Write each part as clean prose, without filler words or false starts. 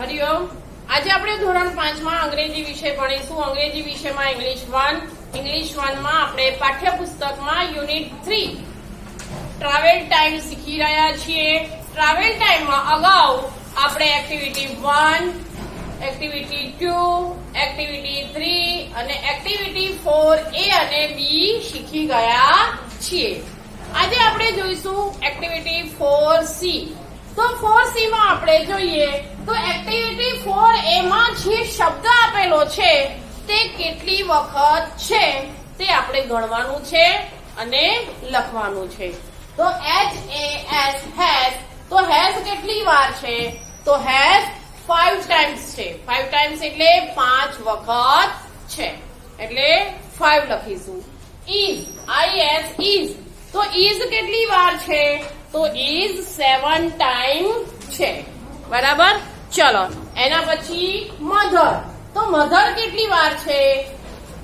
હરિઓમ. આજે આપણે ધોરણ 5 માં અંગ્રેજી વિષય ભણીશું. અંગ્રેજી વિષયમાં ઇંગ્લિશ 1. ઇંગ્લિશ 1 માં આપણે પાઠ્યપુસ્તકમાં યુનિટ 3 ટ્રાવેલ ટાઈમ શીખી રહ્યા છીએ. ટ્રાવેલ ટાઈમમાં અગાઉ આપણે એક્ટિવિટી 1, એક્ટિવિટી 2, એક્ટિવિટી 3 અને એક્ટિવિટી 4A અને B શીખી ગયા છીએ. આજે આપણે જોઈશું એક્ટિવિટી 4C. તો 4C માં આપણે જોઈએ તો એક્ટિવિટી 4A માં જે શબ્દ આપેલો છે તે કેટલી વખત છે તે આપણે ગણવાનું છે અને લખવાનું છે. તો HAS તો હેઝ કેટલી વાર છે? તો હેઝ 5 ટાઈમ્સ છે. 5 ટાઈમ્સ એટલે 5 વખત છે, એટલે 5 લખીશું. is તો is કેટલી વાર છે? તો is 7 ટાઈમ છે. બરાબર. ચલો એના પછી મધર. તો મધર કેટલી વાર છે?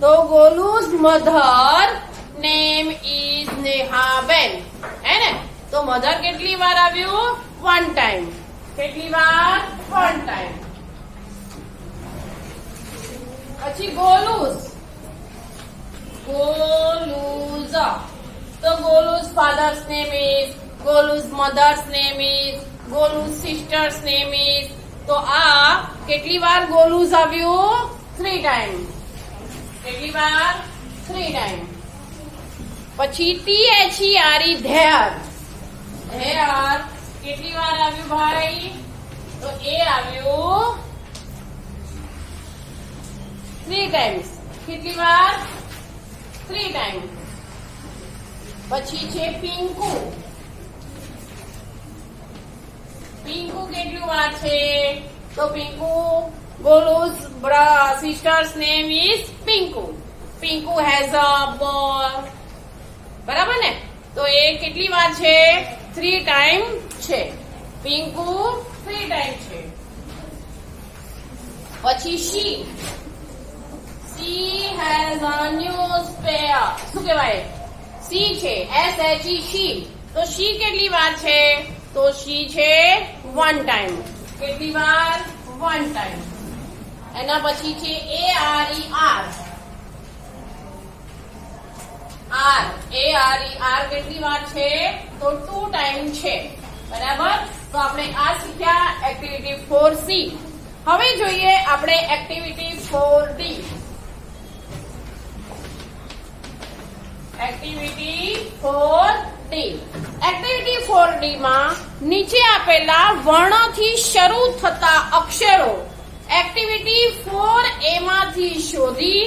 તો ગોલુઝ મધર નેમ ઇઝ નેહાબેન. હે ને? તો મધર કેટલી વાર આવ્યું? 1 ટાઈમ. કેટલી વાર? 1 ટાઈમ. પછી ગોલુઝ. તો Golu's father's name is, Golu's mother's name is, Golu's sister's name is. તો આ કેટલી વાર Golu's આવ્યું? 3 ટાઈમ. કેટલી વાર? 3 ટાઈમ. પછી THERE there. કેટલી વાર આવ્યું ભાઈ? તો એ આવ્યું 3 ટાઈમ્સ. કેટલી વાર? 3 ટાઈમ. પછી છે પિંકુ. પિંકુ કેટલી વાર છે? તો Pinku Golu's sister's name is Pinku. Pinku has a ball. બરાબર ને? તો એ કેટલી વાર છે? 3 ટાઈમ છે. પિંકુ 3 ટાઈમ છે. પછી she has a newspaper. શું કહેવાય? સી છે, SHE she. તો she કેટલી વાર છે? તો she છે 1 ટાઈમ. કેટલી વાર? 1 ટાઈમ. એના પછી છે ARER કેટલી વાર છે? તો 2 ટાઈમ છે. બરાબર. તો આપણે આ શીખ્યા એક્ટિવિટી 4C. હવે જોઈએ આપણે activity 4D. Activity 4D. Activity 4D માં નીચે આપેલા વર્ણથી શરૂ થતા અક્ષરો એક્ટિવિટી 4A માંથી શોધી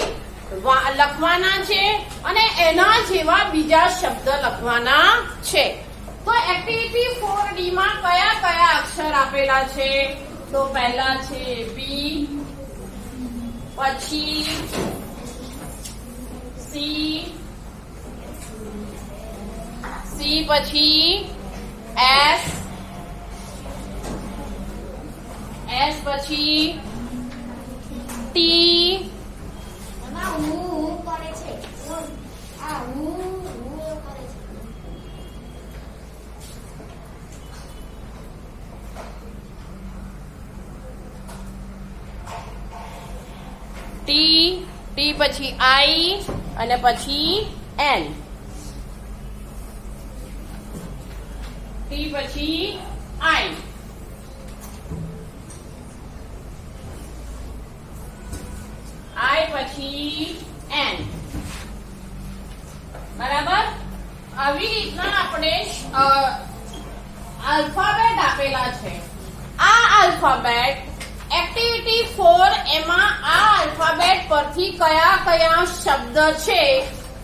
લખવાના છે અને એના જેવા બીજા શબ્દ લખવાના છે. તો એક્ટિવિટી 4D માં કયા કયા અક્ષર આપેલા છે? તો પહેલા છે B, પછી C, પછી S પછી T, T પછી I અને પછી N. T પછી I, I પછી N. બરાબર. આવી રીતના આપણે આલ્ફાબેટ આપેલા છે. આ આલ્ફાબેટ એક્ટિવિટી 4 એમાં આ આલ્ફાબેટ પરથી કયા કયા શબ્દ છે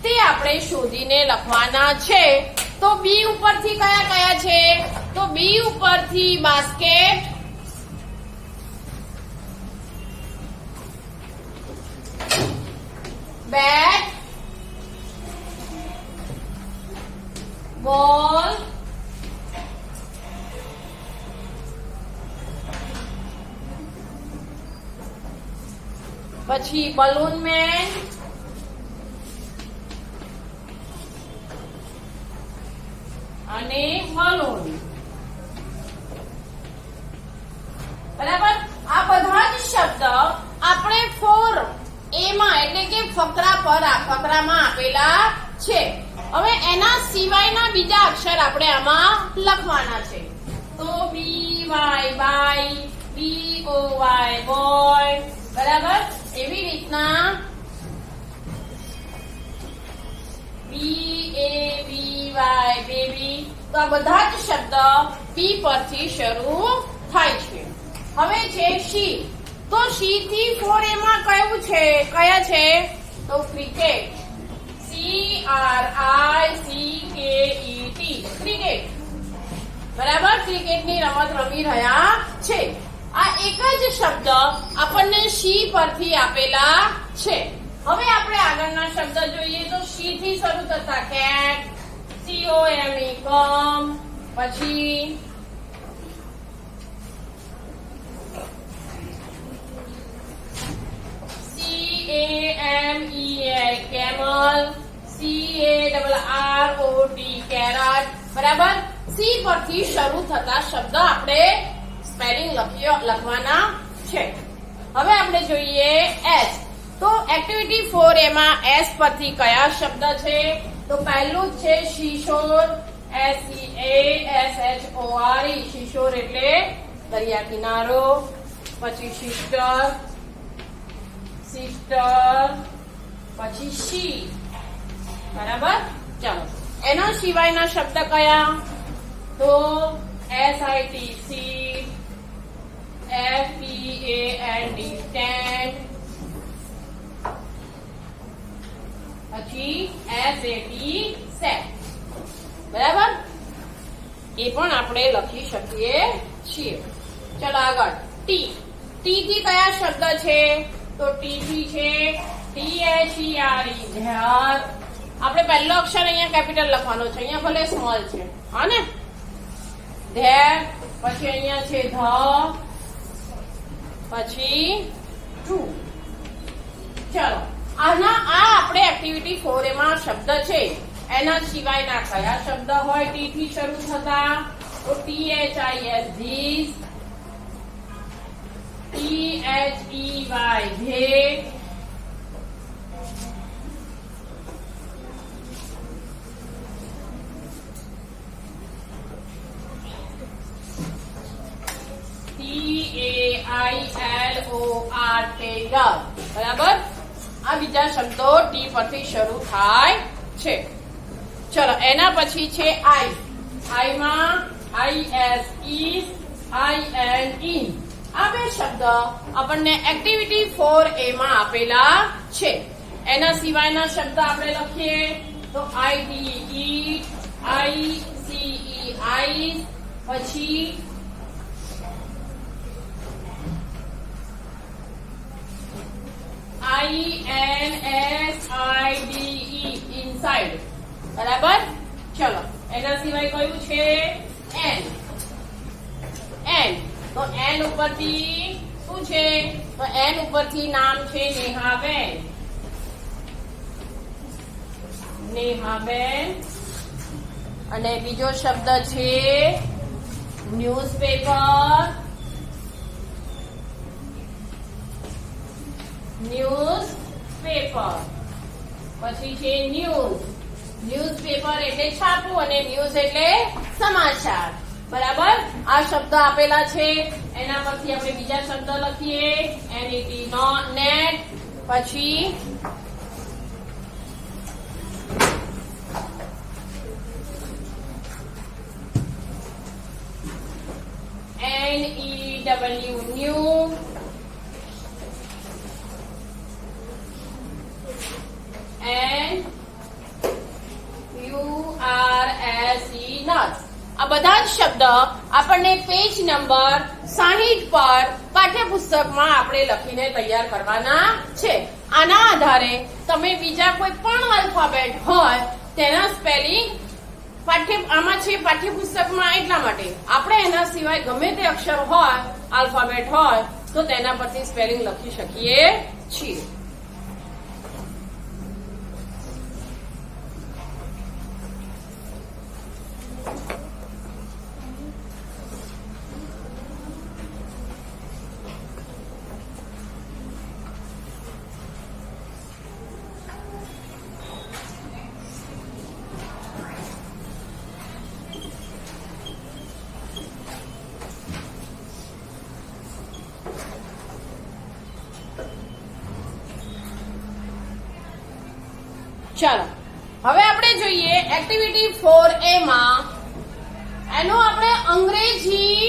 તે આપણે શોધીને લખવાના છે. તો બી ઉપરથી કયા કયા છે? તો બી ઉપરથી બાસ્કેટ, બેટ, બોલ, પછી બલૂન મેન, અને બલૂન. બરાબર. આ બધા જ શબ્દ આપણે ફોર એમાં એટલે કે ફકરામાં આપેલા છે. હવે એના સિવાયના બીજા અક્ષર આપણે આમાં લખવાના છે. તો B Y by, B O Y boy, બરાબર. એવી રીતના બી એ બી વાય બેબી. તો આ બધા જ શબ્દ બી પરથી શરૂ થાય છે. હવે છે શી. તો શી થી ફોર એમાં કયા છે? તો ક્રિકેટ, CRICKET, ક્રિકેટ, બરાબર. ક્રિકેટની રમત રમી રહ્યા છે. આ એક જ શબ્દ આપણને શી પરથી આપેલા છે. હવે આપણે આગળના શબ્દ જોઈએ તો શી થી શરૂ થતા કેટ, COME કમ, પછી CAMEL camel, CARROT carrot, બરાબર. સી પરથી શરૂ થતા શબ્દ આપણે સ્પેલિંગ લખવાના છે. હવે આપણે જોઈએ એસ. તો એક્ટિવિટી 4 એમાં એસ પરથી કયા શબ્દ છે? તો પહેલું જ છે શિશોર, SEASHORE, શિશોર એટલે દરિયા કિનારો. પછી સિસ્ટર, પછી શી, બરાબર. ચાલો એના સિવાયના શબ્દ કયા? તો SITC, FEAND stand, પછી SAT set, બરાબર. એ પણ આપણે લખી શકીએ છીએ. ચલો આગળ ટી. ટી થી કયા શબ્દ છે? તો ટી થી છે THERE ધ્યાન. આપણે પહેલો અક્ષર અહીંયા કેપિટલ લખવાનો છે, અહીંયા ભલે સ્મોલ છે, હા ને. ધેર, પછી અહીંયા છે ધ, પછી ટુ. ચલો આ આપણે એક્ટિવિટી 4 એમાં શબ્દ છે. એના સિવાયના કયા શબ્દ હોય ટી થી શરૂ થતા? તો THIS this, THEY they, TAILOR tailor, બરાબર. આ બીજા શબ્દો ટી પરથી શરૂ થાય છે. ચલો એના પછી છે આઈ. આઈમાં IS, IN. આ બે શબ્દ આપણને એક્ટિવિટી 4 એમાં આપેલા છે. એના સિવાયના શબ્દ આપણે લખીએ તો IDE, ICE eyes, પછી INSIDE inside, બરાબર. ચલો એના સિવાય કયું છે? N. તો N ઉપરથી શું છે? તો N ઉપરથી નામ છે નેહાબેન. અને બીજો શબ્દ છે ન્યૂઝપેપર. પછી છે ન્યૂઝપેપર એટલે છાપવું અને ન્યૂઝ એટલે સમાચાર, બરાબર. આ શબ્દ આપેલા છે. એના પરથી આપણે બીજા શબ્દ લખીએ NET, પછી NEW new, and URSE nuts. આ બધા જ શબ્દ આપણને પેજ નંબર 60 પર પાઠ્યપુસ્તકમાં આપણે લખીને તૈયાર કરવાના છે. આના આધારે તમે બીજા કોઈ પણ આલ્ફાબેટ હોય તેના સ્પેલિંગ આમાં છે પાઠ્યપુસ્તકમાં. એટલા માટે આપણે એના સિવાય ગમે તે અક્ષર હોય, આલ્ફાબેટ હોય તો તેના પરથી સ્પેલિંગ લખી શકીએ છીએ. ચાલો હવે આપણે જોઈએ એક્ટિવિટી 4A માં એનો આપણે અંગ્રેજી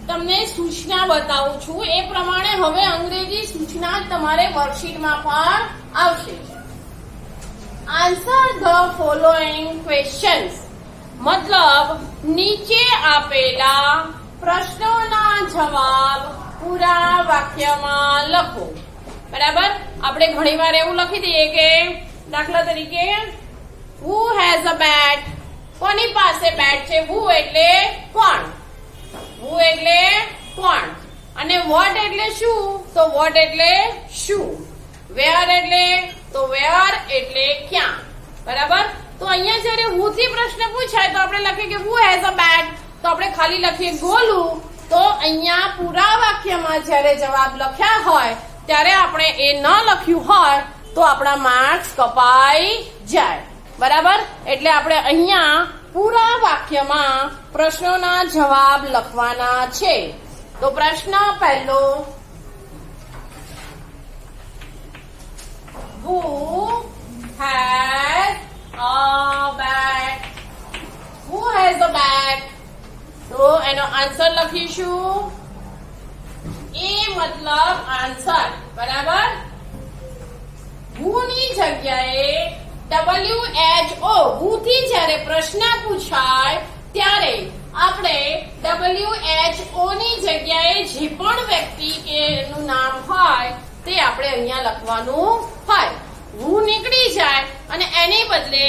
તમને સૂચના બતાવું છું એ પ્રમાણે હવે અંગ્રેજી સૂચના તમારે વર્કશીટમાં પણ આવશે. આન્સર ધ ફોલોઈંગ ક્વેશ્ચન્સ મતલબ નીચે આપેલા પ્રશ્નોના જવાબ પૂરા વાક્યમાં લખો. બરાબર, આપણે ઘણીવાર એવું લખી દઈએ કે દાખલા તરીકે who has a bat, કોની પાસે બેટ છે? who એટલે કોણ, who એટલે કોણ, અને what એટલે શું? તો what એટલે શું, where એટલે તો where એટલે ક્યાં. બરાબર, તો અહીંયા જ્યારે who થી પ્રશ્ન પૂછાય તો આપણે લખીએ કે who has a bat, તો આપણે ખાલી લખીએ ગોલું. તો અહીંયા પૂરા વાક્યમાં જ્યારે જવાબ લખ્યા હોય ત્યારે આપણે એ ન લખ્યું હોય તો આપણા માર્ક્સ કપાઈ જાય. બરાબર, એટલે આપણે અહીંયા પૂરા વાક્યમાં પ્રશ્નોના જવાબ લખવાના છે. તો પ્રશ્ન પહેલો, who has a bat? who has a bat? તો એનો આન્સર લખીશું એ મતલબ આન્સર. બરાબર, who ની જગ્યાએ WHO, who થી જ્યારે પ્રશ્ન પૂછાય ત્યારે આપણે WHO ની જગ્યાએ જે પણ વ્યક્તિ કે એનું નામ હોય તે આપણે અહીંયા લખવાનું હોય. who નીકળી જાય અને એની બદલે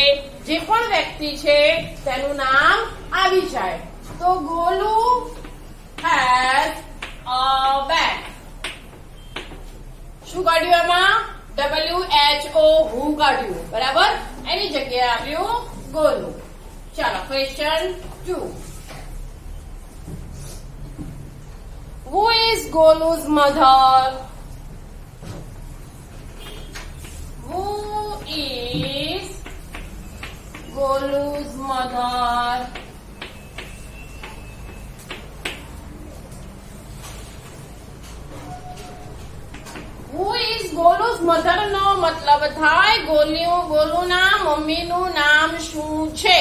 જે પણ વ્યક્તિ છે તેનું નામ આવી જાય. તો ગોલુ has a bat. શું કાઢ્યું એમાં? WHO, who કાઢ્યું. બરાબર, એની જગ્યાએ આવ્યું ગોલુ. ચાલો question 2. Who is Golu's mother? Who is Golu's mother? Who is Golu's mother નો મતલબ થાય ગોલુના મમ્મીનું નામ શું છે?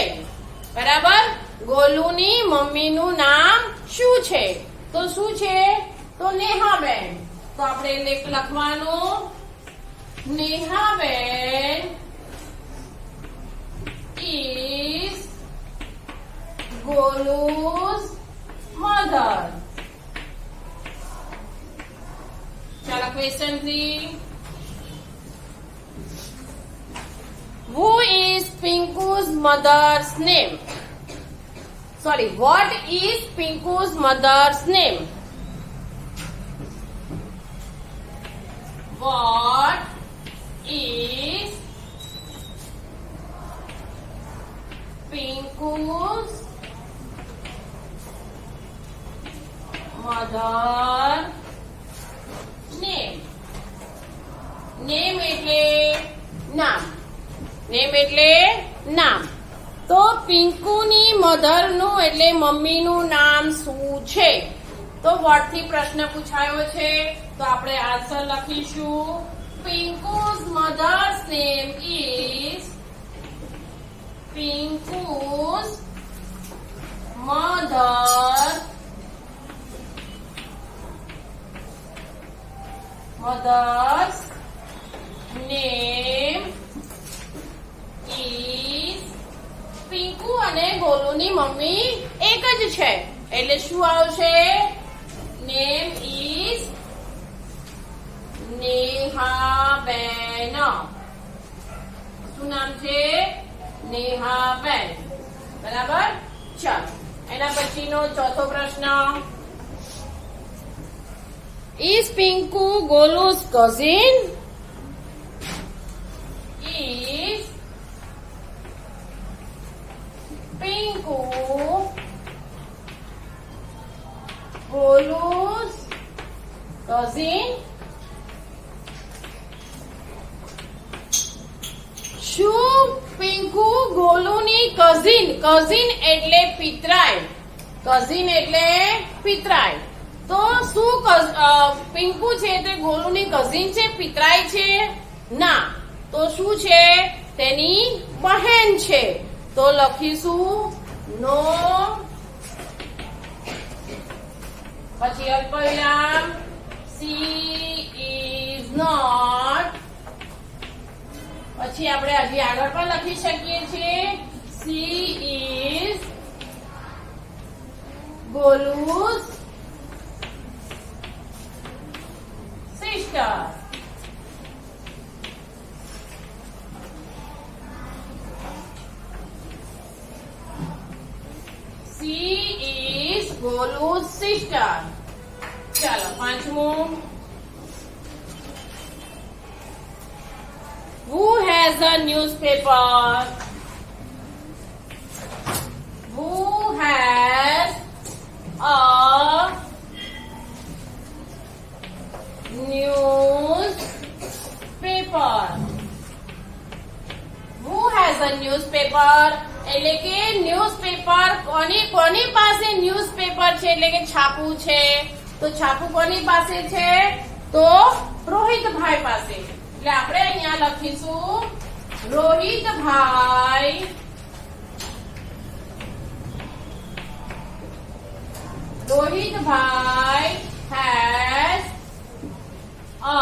બરાબર, ગોલુની મમ્મીનું નામ શું છે? તો શું છે? તો નેહાબેન. તો આપણે લખવાનું નેહાબેન is Golu's mother. Chala question 3. Who is Pinku's mother's name? Sorry, what is Pinku's mother's name? What is Pinku's mother's name? Name એટલે નામ. નેમ એટલે નામ. તો પિંકુની મધરનું એટલે મમ્મીનું નામ શું છે? તો વોટ થી પ્રશ્ન પૂછાયો છે તો આપણે આન્સર લખીશું Pinku's mother's name is Pinku's mother's name is Pinku અને ગોલુની મમ્મી એક જ છે એટલે શું આવશે? નેમ ઇઝ નેહાબેન. શું નામ છે? નેહાબેન. બરાબર. ચાલો એના પછીનો ચોથો પ્રશ્ન. Is Pinku Golu's cousin? Is Pinku Golu's cousin? શું પિંકુ ગોલુની કઝિન? કઝિન એટલે પિતરાઈ. કઝિન એટલે પિતરાઈ. તો શું પિંકુ છે તે ગોલુની કઝિન છે, પિતરાઈ છે? ના. તો શું છે? તેની બહેન છે. તો લખીશું નો, પછી અલ્પવિરામ, સી ઇઝ નોટ. પછી આપણે હજી આગળ પણ લખી શકીએ છીએ she is Golu's sister. She is Golu's sister. ચાલો પાંચમું. Who has a newspaper? Who has a newspaper? Who has a newspaper? એટલે કે ન્યૂઝપેપર કોની પાસે ન્યૂઝપેપર છે, એટલે કે છાપું છે. તો છાપું કોની પાસે છે? તો રોહિતભાઈ પાસે. એટલે આપણે અહીંયા લખીશું રોહિતભાઈ has a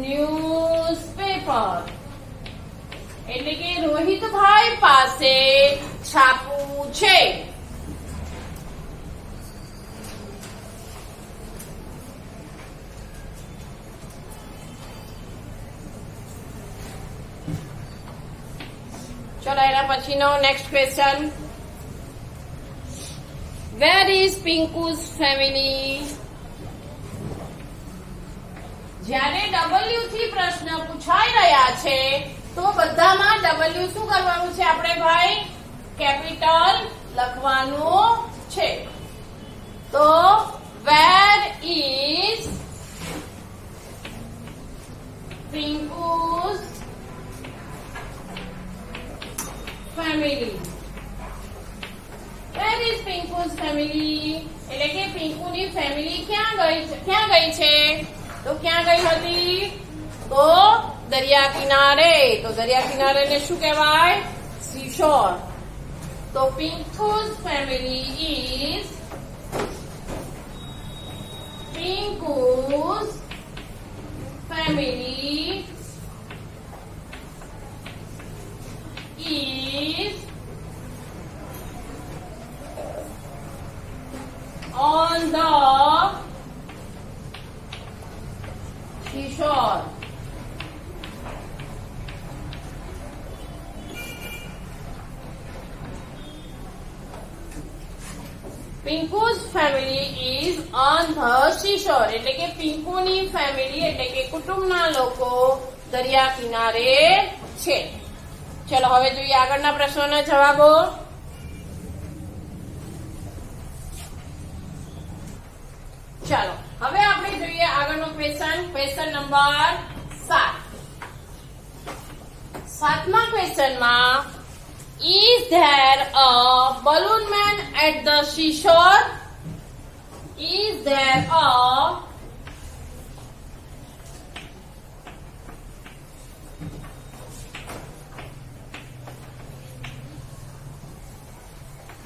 newspaper. એટલે કે રોહિતભાઈ પાસે છાપું છે. ચલો એના પછીનો next question. Where is Pinku's family? જ્યારે ડબલ્યુ થી પ્રશ્ન પૂછાઈ રહ્યા છે તો બધામાં ડબલ્યુ શું કરવાનું છે આપણે ભાઈ? કેપિટલ લખવાનું છે. તો where is Pinku's family? Where is Pinku's family એટલે કે પિંકુની ફેમિલી ક્યાં ગઈ છે? તો ક્યાં ગઈ હતી? તો દરિયા કિનારે. તો દરિયા કિનારે ને શું કહેવાય? સીશોર. તો Pinku's family is on the seashore. Pinku's family is on the seashore. એટલે કે પિંકુની ફેમિલી એટલે કે કુટુંબના લોકો દરિયા કિનારે છે. ચલો હવે જોઈએ આગળના પ્રશ્નોના જવાબો. ચાલો હવે આપણે જોઈએ આગળનો question number 7. 7મા ક્વેશ્ચનમાં is there a balloon man at the seashore? Is there a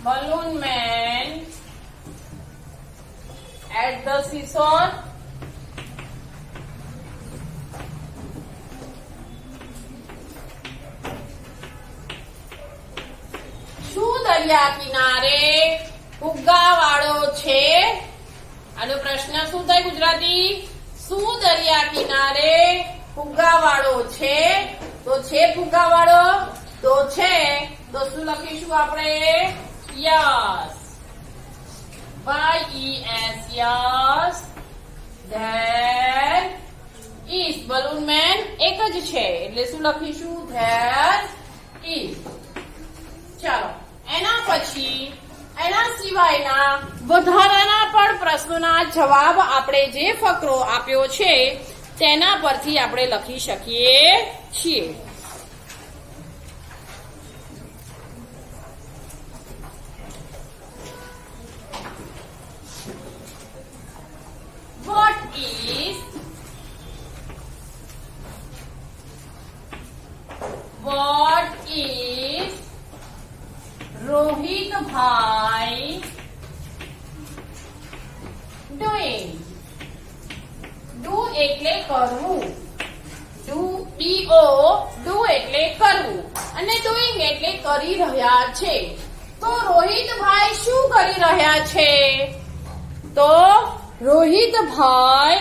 balloon man at the seashore? શું દરિયા કિનારે ફુગ્ગાવાળો છે? આનો પ્રશ્ન શું થાય ગુજરાતી? શું દરિયા કિનારે ફુગ્ગાવાળો છે? તો છે ફુગ્ગાવાળો? તો છે. તો શું લખીશું આપણે? Yes. YES, yes. There is. balloon man એક જ છે એટલે શું લખીશું? There is. ચાલો એના પછી એના સિવાયના વધારાના પણ પ્રશ્નોના જવાબ આપણે જે ફકરો આપ્યો છે તેના પરથી આપણે લખી શકીએ છીએ. What is doing. Do એટલે કરવું. Do એટલે કરવું અને doing એટલે કરી રહ્યા છે. તો રોહિતભાઈ શું કરી રહ્યા છે? તો રોહિતભાઈ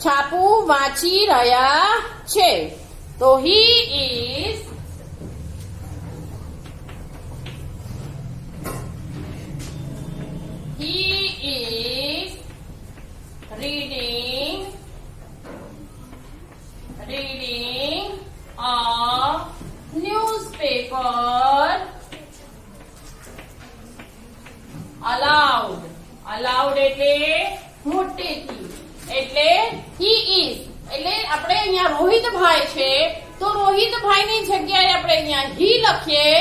છાપું વાંચી રહ્યા છે. તો he is reading a newspaper aloud. Aloud એટલે મોટેથી. એટલે he is એટલે આપણે અહીંયા રોહિતભાઈ છે તો રોહિતભાઈની જગ્યાએ આપણે અહીંયા he લખીએ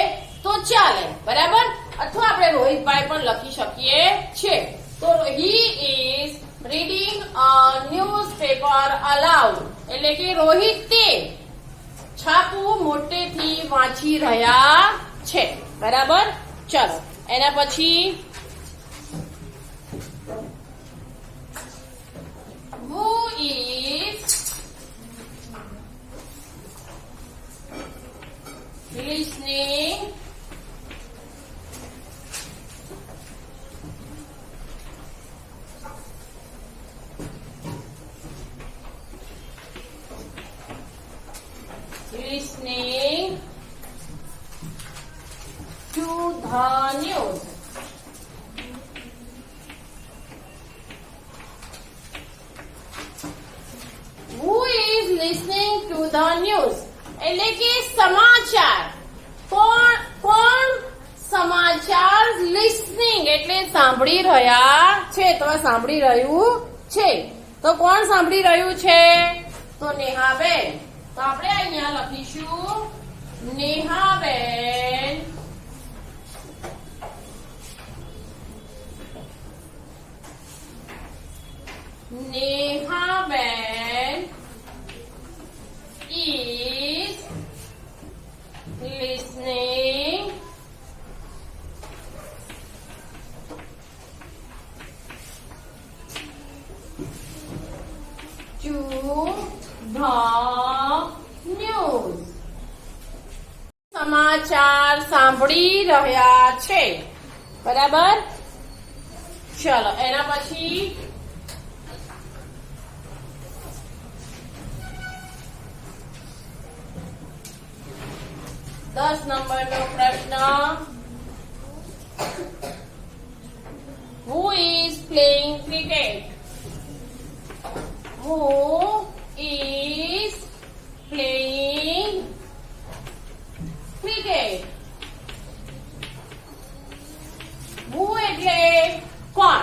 તો ચાલે, બરાબર? અથવા આપણે રોહિતભાઈ પણ લખી શકીએ છે. તો he is reading a newspaper aloud એટલે કે રોહિત તે છાપું મોટેથી વાંચી રહ્યા છે, બરાબર? ચલો એના પછી who is listening to the news. Who is listening to the news? એટલે કે સમાચાર. કોણ સમાચાર listening એટલે સાંભળી રહ્યા છે. તો સાંભળી રહ્યું છે. તો કોણ સાંભળી રહ્યું છે? તો નેહાબેન. તો આપણે અહીંયા લખીશું નેહાબેન is listening to the news. સમાચાર સાંભળી રહ્યા છે, બરાબર? ચલો એના પછી 10 નંબરનો પ્રશ્ન. Who is playing cricket? Who is playing cricket? Who એટલે કોણ?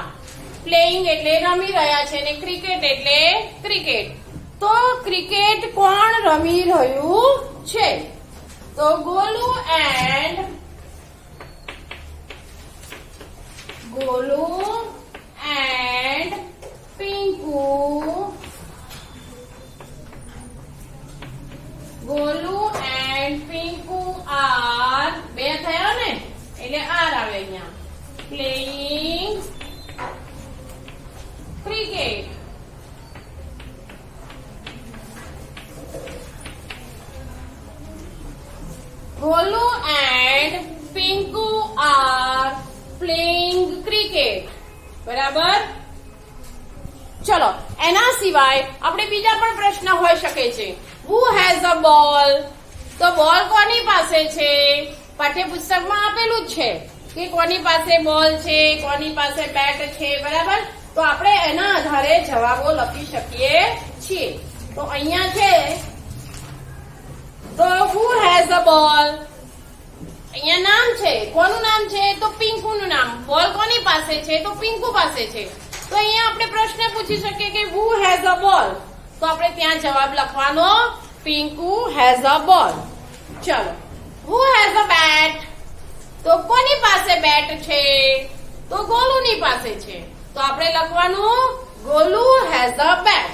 Playing એટલે રમી રહ્યા છે ને cricket એટલે ક્રિકેટ. તો ક્રિકેટ કોણ રમી રહ્યું છે? તો Golu and Pinku. Golu and Pinku are બે થયા ને એટલે આર આવે અહીંયા. Playing cricket. Golu and Pinku are playing cricket. બરાબર? ચલો એના સિવાય આપણે બીજા પણ પ્રશ્ન હોઈ શકે છે. Who has a ball? તો બોલ કોની પાસે છે? પાઠ્યપુસ્તકમાં આપેલું જ છે કે કોની પાસે બોલ છે, કોની પાસે બેટ છે, બરાબર? તો આપણે એના આધારે જવાબો લખી શકીએ છીએ. તો અહીંયા છે તો who has a ball? અહીંયા નામ છે. કોનું નામ છે? તો પિંકુનું નામ. બોલ કોની પાસે છે? તો પિંકુ પાસે છે. તો અહીંયા આપણે પ્રશ્ન પૂછી શકીએ કે who has a ball? તો આપણે ત્યાં જવાબ લખવાનો પિંકુ has a ball. ચલો who has a bat? તો કોની પાસે બેટ છે? તો ગોલુની પાસે છે. તો આપણે લખવાનું Golu has a bat.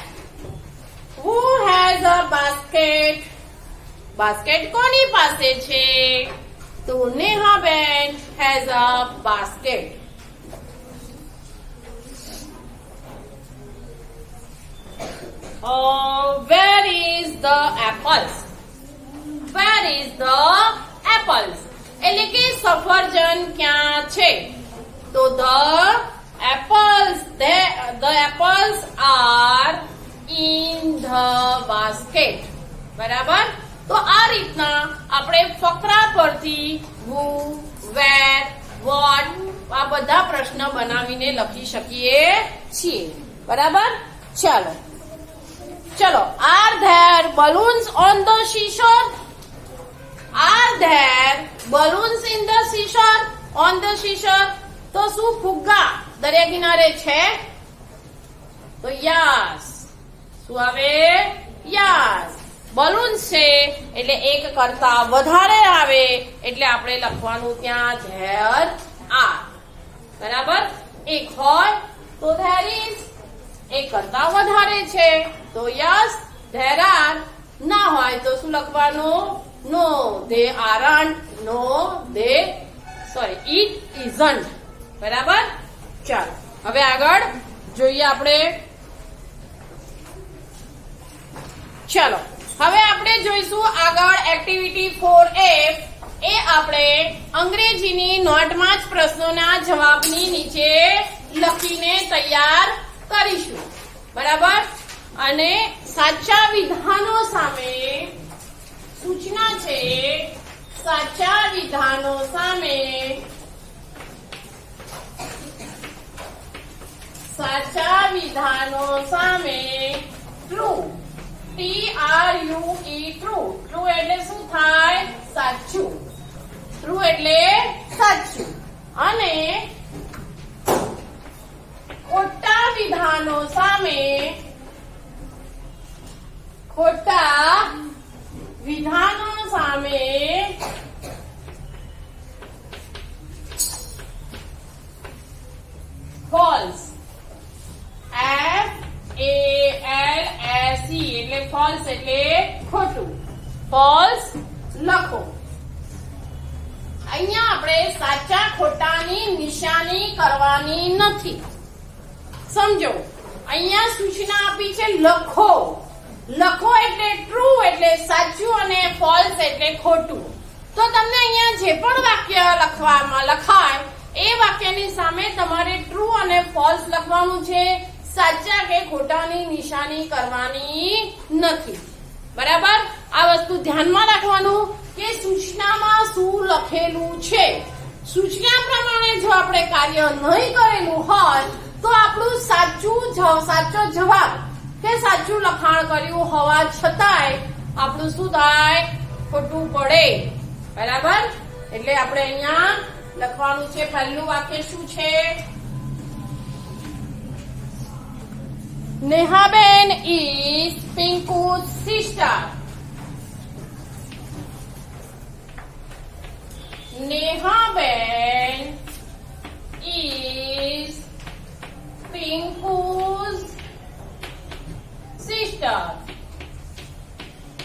Who has a basket? Basket કોની પાસે છે? તો નેહાબેન has a basket. where is the apples? Where is the apples? એટલે કે સફરજન ક્યાં છે? તો the apples are in the basket. બરાબર? તો આ રીતના આપણે ફકરા પરથી who, where, what આ બધા પ્રશ્ન બનાવીને લખી શકીએ છીએ. બરાબર? ચલો are there balloons on the seashore? Are there balloons in the seashore? On the seashore? તો શું ફુગ્ગા દરિયા કિનારે છે? તો યસ. શું આવે? યસ. બલૂન્સ છે એટલે એક કરતા વધારે આવે એટલે આપણે લખવાનું ત્યાં there are. બરાબર? એક હોય તો there is. એક કરતા વધારે છે તો યસ there are. ના હોય તો શું લખવાનું? No, they aren't. No, it isn't. બરાબર? ચાલો હવે આગળ જોઈએ આપણે. ચાલો હવે આપણે જોઈશું આગળ એક્ટિવિટી 4F. એ આપણે અંગ્રેજીની નોટમાં જ પ્રશ્નોના જવાબની નીચે લખીને તૈયાર કરીશું. બરાબર? અને સાચા વિધાનો સામે સૂચના છે. સાચા વિધાનો સામે ટ્રુ. TRUE true. ટ્રુ એટલે શું થાય? સાચું. ટ્રુ એટલે સાચું. અને ખોટા વિધાનો સામે ફોલ્સ. FALSE એટલે ફોલ્સ એટલે ખોટું. ફોલ્સ લખો. અહીંયા આપણે સાચા ખોટાની નિશાની કરવાની નથી. સમજો, અહીંયા સૂચના આપી છે લખો. લખો એટલે ટ્રુ એટલે સાચું અને ફોલ્સ એટલે ખોટું. તો તમને અહીંયા જે પણ વાક્ય લખાય એ વાક્યની સામે તમારે ટ્રુ અને ફોલ્સ લખવાનું છે. સાચા કે ખોટાની નિશાની કરવાની નથી. બરાબર? આ વસ્તુ ધ્યાનમાં રાખવાનું કે સૂચનામાં શું લખેલું છે. સૂચના પ્રમાણે જો આપણે કાર્ય નહીં કરેલું હોય તો આપણું સાચો જવાબ કે સાચું લખાણ કર્યું હોવા છતાંય આપણું શું થાય? ખોટું પડે. બરાબર? એટલે આપણે અહીંયા લખવાનું છે. પહેલું વાક્ય શું છે? Nehaben is Pinku's sister. Nehaben is Pinku's sister.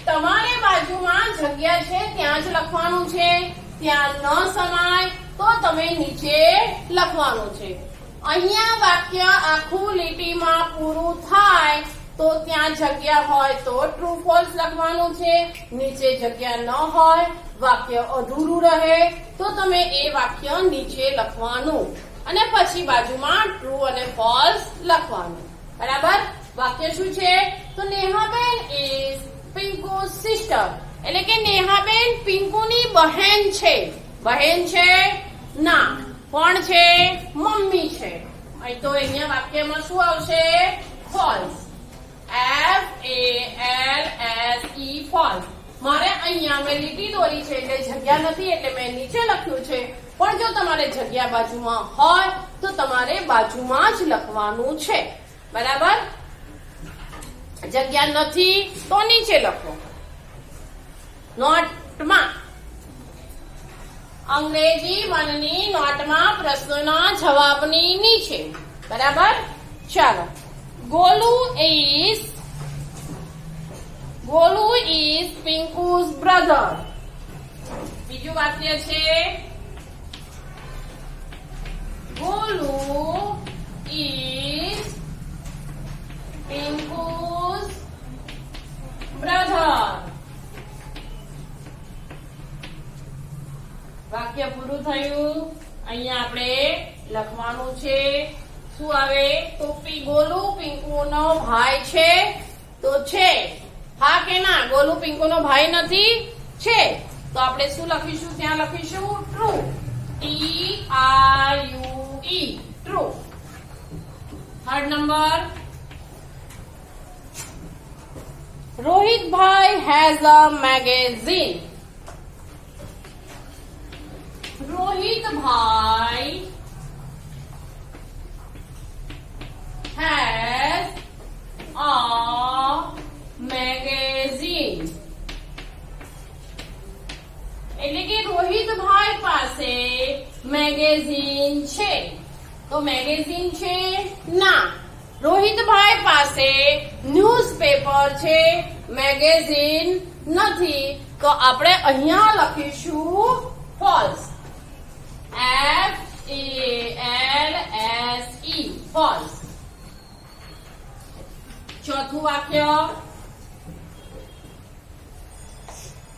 તમારે બાજુમાં જગ્યા છે ત્યાં જ લખવાનું છે. ત્યાં ન સમાય તો તમે નીચે લખવાનું છે. અહીંયા વાક્ય આખું લીટીમાં પૂરું થાય તો ત્યાં જગ્યા હોય તો ટ્રુ ફોલ્સ લખવાનું છે. નીચે જગ્યા ન હોય, વાક્ય અધૂરું રહે તો તમે એ વાક્ય નીચે લખવાનું અને પછી બાજુમાં ટ્રુ અને ફોલ્સ લખવાનું. બરાબર? વાક્ય શું છે? તો નેહાબેન ઇઝ પિંકુ's sister. એટલે કે નેહાબેન પિંકુની બહેન છે. બહેન છે? ના. કોણ છે? મમ્મી છે. અહીં તો અહીંયા વાક્યમાં શું આવશે? ફોલ્સ. FALSE false. મારે અહીંયા મેં લીટી દોરી છે એટલે જગ્યા નથી એટલે મેં નીચે લખ્યું છે. પણ જો તમારે જગ્યા બાજુમાં હોય તો તમારે બાજુમાં જ લખવાનું છે. બરાબર? જગ્યા નથી તો નીચે લખો. નોટમાં અંગ્રેજી 1ની નોટમાં પ્રશ્નોના જવાબની નીચે. બરાબર? ચાલો. Golu is Pinku's brother. બીજું વાક્ય છે Golu is Pinku's શું થયું? અહીંયા આપણે લખવાનું છે શું આવે? તો ગોલુ પિંકુનો ભાઈ છે તો છે. હા કે ના? ગોલુ પિંકુનો ભાઈ નથી? છે. તો આપણે શું લખીશું? ત્યાં લખીશું true. TRUE true. Third number, Rohitbhai has a magazine. Rohitbhai has a magazine. એટલે કે રોહિતભાઈ પાસે મેગેઝીન છે. તો મેગેઝીન છે? ના. રોહિતભાઈ પાસે ન્યૂઝપેપર છે, મેગેઝીન નથી. તો આપણે અહીંયા લખીશું ફોલ્સ. FALSE false. ચોથું વાક્ય,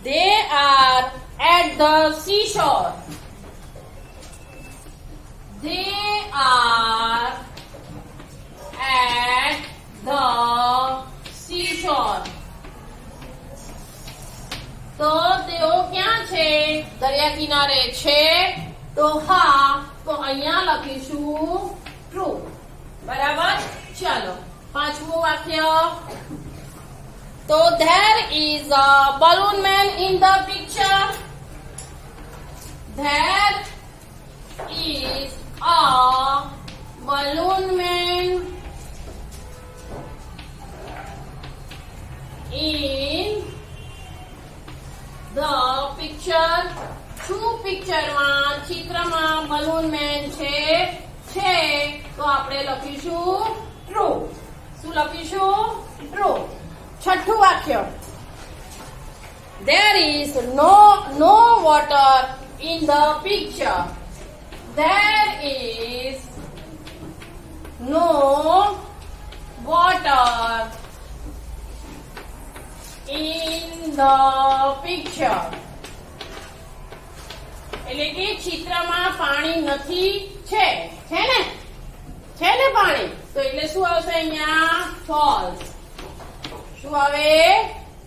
they are at the seashore. They are at the seashore. તો તેઓ ક્યાં છે? દરિયા કિનારે છે. તો હા, તો અહીંયા લખીશું ટ્રુ. બરાબર. ચાલો પાંચમું વાક્ય, તો there is a balloon man in the picture. There is a balloon man in the picture. શું પિક્ચરમાં, ચિત્રમાં બલૂન મેન છે? તો આપણે લખીશું ટ્રુ. શું લખીશું? ટ્રુ. છઠ્ઠું વાક્ય, there is no water in the picture. There is no water in the picture. એટલે કે ચિત્રમાં પાણી નથી. છે ને? છે ને પાણી? તો એટલે શું આવશે અહીંયા? ફોલ્સ. શું આવે?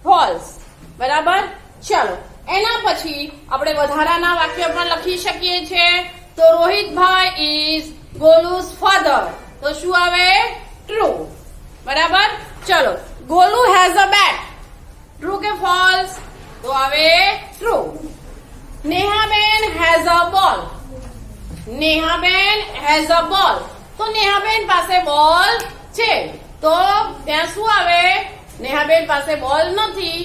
ફોલ્સ. બરાબર. ચલો એના પછી આપણે વધારાના વાક્ય પણ લખી શકીએ છીએ. તો રોહિતભાઈ ઇઝ ગોલુઝ ફાધર. તો શું આવે? ટ્રુ. બરાબર. ચલો, Golu has a bat. True કે ફોલ્સ? તો આવે ટ્રુ. નેહાબેન હેઝ અ બોલ. નેહાબેન હેઝ અ બોલ. તો નેહાબેન પાસે બોલ છે. તો ત્યાં શું આવે? નેહાબેન પાસે બોલ નથી,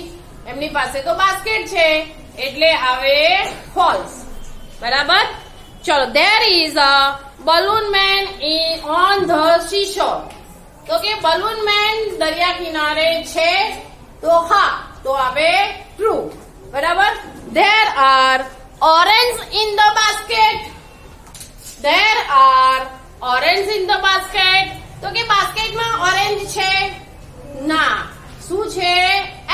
એમની પાસે તો બાસ્કેટ છે, એટલે આવે ફોલ્સ. બરાબર. ચલો, there is a balloon man on the seashore. તો કે બલૂન મેન દરિયા કિનારે છે. તો હા, તો આવે ટ્રુ. બરાબર. There are oranges in the basket. There are oranges in the basket. તો કે બાસ્કેટમાં ઓરેન્જ છે? ના. શું છે?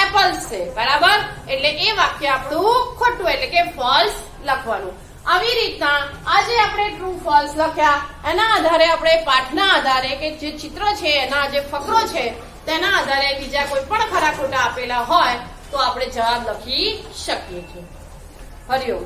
એપલ્સ છે. બરાબર. એટલે એ વાક્ય આપણું ખોટું, એટલે કે ફોલ્સ લખવાનું. આવી રીતના આજે આપણે ટ્રુ ફોલ્સ લખ્યા. એના આધારે આપણે પાઠના આધારે કે જે ચિત્ર છે, એના જે ફકરો છે, તેના આધારે બીજા કોઈ પણ ખરા ખોટા આપેલા હોય તો આપણે જવાબ લખી શકીએ છીએ. હરિઓમ.